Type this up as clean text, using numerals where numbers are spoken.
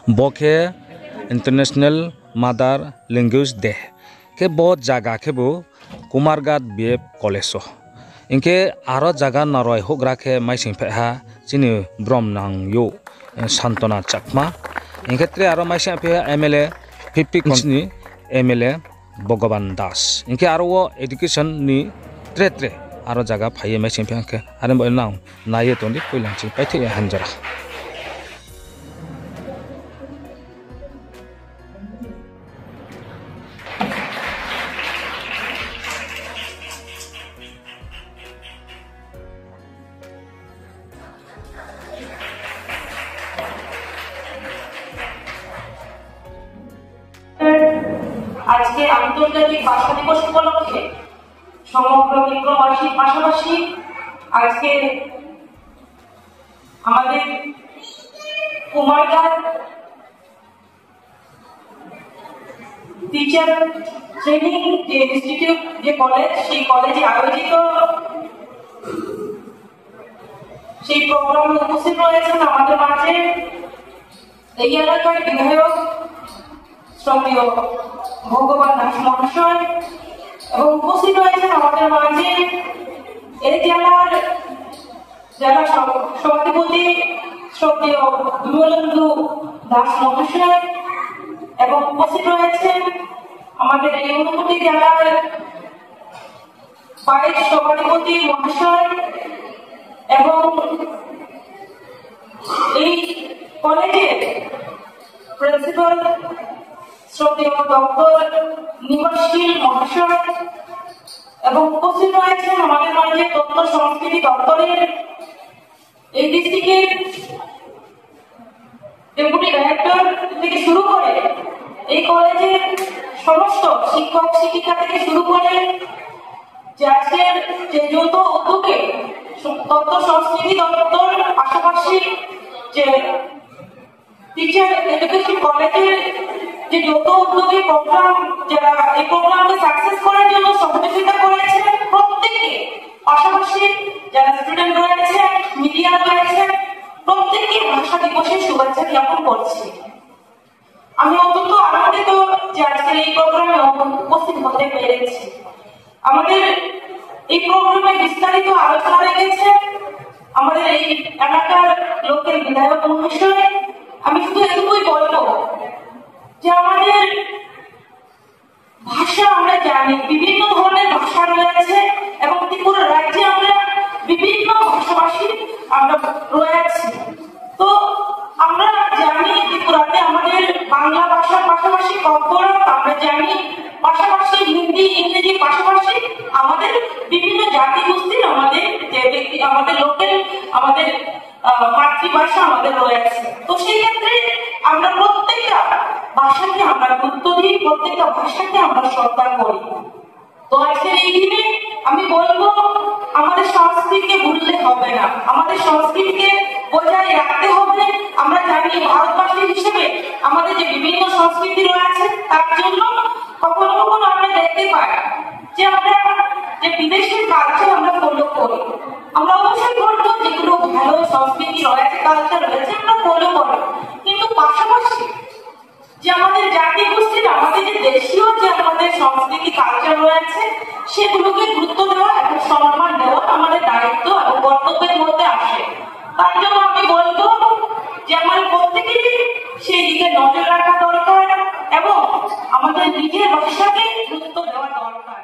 बखे international mother language day के बहुत जगह के बो कुमारघाट बीएफ कॉलेज इनके आरो जगह नारय होग्रा के माइसिं फेहा चिनि ब्रह्मनां यो शांतना चकमा इनके त्रे आरो माइसिं फेहा एमएलए 50 कंसनि एमएलए भगवान दास इनके आरो वो एजुकेशन नि त्रे आरो जगह फाइए माइसिं फेहा के आरो नाव नाये तोंदि पयलांचि पाइथे हानजरा आज के आंतर्जातिक भाषा दिवस उपलक्षे समग्र विप्रवासीर पाशापाशी आज के हमारे कुमारघाट टीचर ट्रेनिंग जे इंस्टीट्यूट जे कॉलेज সেই কলেজে আয়োজিত সেই প্রোগ্রামে উপস্থিত রয়েছেন আমাদের মাঝে এই এলাকার বিধায়ক শ্রদ্ধেয় ভগবান দাস মহাশয় এবং উপস্থিত রয়েছেন আমাদের মাঝে এই জেলার জেলা সভাধিপতি শ্রদ্ধেয় বিমলেন্দু দাস মহাশয় এবং উপস্থিত রয়েছেন আমাদের এই ঊনকোটি জেলার ভাইস সভাধিপতি মহাশয় এবং এই কলেজের প্রিন্সিপাল শ্রদ্ধেয় ডক্টর নিবাসশীল মহাশয় এবং উপস্থিত রয়েছেন আমাদের মাঝে তথ্য সংস্কৃতি দপ্তরের এই ডিস্ট্রিক্টের ডেপুটি ডাইরেক্টর থেকে শুরু করে এই কলেজের সমস্ত শিক্ষক শিক্ষিকা থেকে শুরু করে আজকের যে যৌথ উদ্যোগে তথ্য সংস্কৃতি দপ্তর পাশাপাশি যে টিচার এডুকেশন কলেজের যে যৌথ উদ্যোগী প্রোগ্রাম যারা এই প্রোগ্রামকে সাকসেস করার জন্য সহযোগিতা করেছে প্রত্যেকে পাশাপাশি যারা স্টুডেন্ট রয়েছে মিডিয়া রয়েছে প্রত্যেকে ভাষা দিবসের শুভেচ্ছা জ্ঞাপন করছি। আমি অত্যন্ত আনন্দিত যে আজকের এই প্রোগ্রামে উপস্থিত হতে পেরেছি। আমাদের এই প্রোগ্রামে বিস্তারিত আলোচনা রেখেছে আমাদের এই এলাকার লোকের বিধায়ক মহাশয়। আমি শুধু এটুকুই বলবো যে আমাদের ভাষা আমরা জানি বিভিন্ন ধরনের ভাষা রয়েছে এবং ত্রিপুরা রাজ্যে আমরা বিভিন্ন ভাষাভাষী আমরা রয়েছি। তো আমরা জানি ত্রিপুরাতে আমাদের বাংলা ভাষার পাশাপাশি কর্কট আমরা জানি, পাশাপাশি হিন্দি ইংরেজি পাশাপাশি আমাদের বিভিন্ন জাতিগোষ্ঠীর আমাদের যে ব্যক্তি আমাদের লোকের আমাদের মাতৃভাষা আমাদের রয়েছে। তো সেই ক্ষেত্রে আমরা প্রত্যেকটা ভাষাকে আমরা গুরুত্ব দিই, প্রত্যেকটা ভাষাকে আমরা শ্রদ্ধা করি। তো আজকের এই দিনে আমি বলবো আমাদের সংস্কৃতিকে ভুললে হবে না, আমাদের সংস্কৃতিকে বজায় রাখতে হবে। আমরা জানি ভারতবাসী হিসেবে আমাদের যে বিভিন্ন সংস্কৃতি রয়েছে তার জন্য কখনো কখনো আমরা দেখতে পাই যে আমরা যে বিদেশের কালচার আমরা ফলো করি। আমরা অবশ্যই করবো যেগুলো ভালো সংস্কৃতি রয়েছে কালচার রয়েছে আমরা ফলো করবো, কিন্তু পাশাপাশি যে আমাদের জাতি গোষ্ঠীর আমাদের যে দেশীয় যে আমাদের সংস্কৃতি কালচার রয়েছে সেগুলোকে গুরুত্ব দেওয়া এবং সম্মান দেওয়া আমাদের দায়িত্ব এবং কর্তব্যের মধ্যে আসে। তার জন্য আমি বলবো যে আমাদের প্রত্যেকেরই সেই দিকে নজর রাখা দরকার এবং আমাদের নিজের ভাষাকে গুরুত্ব দেওয়া দরকার।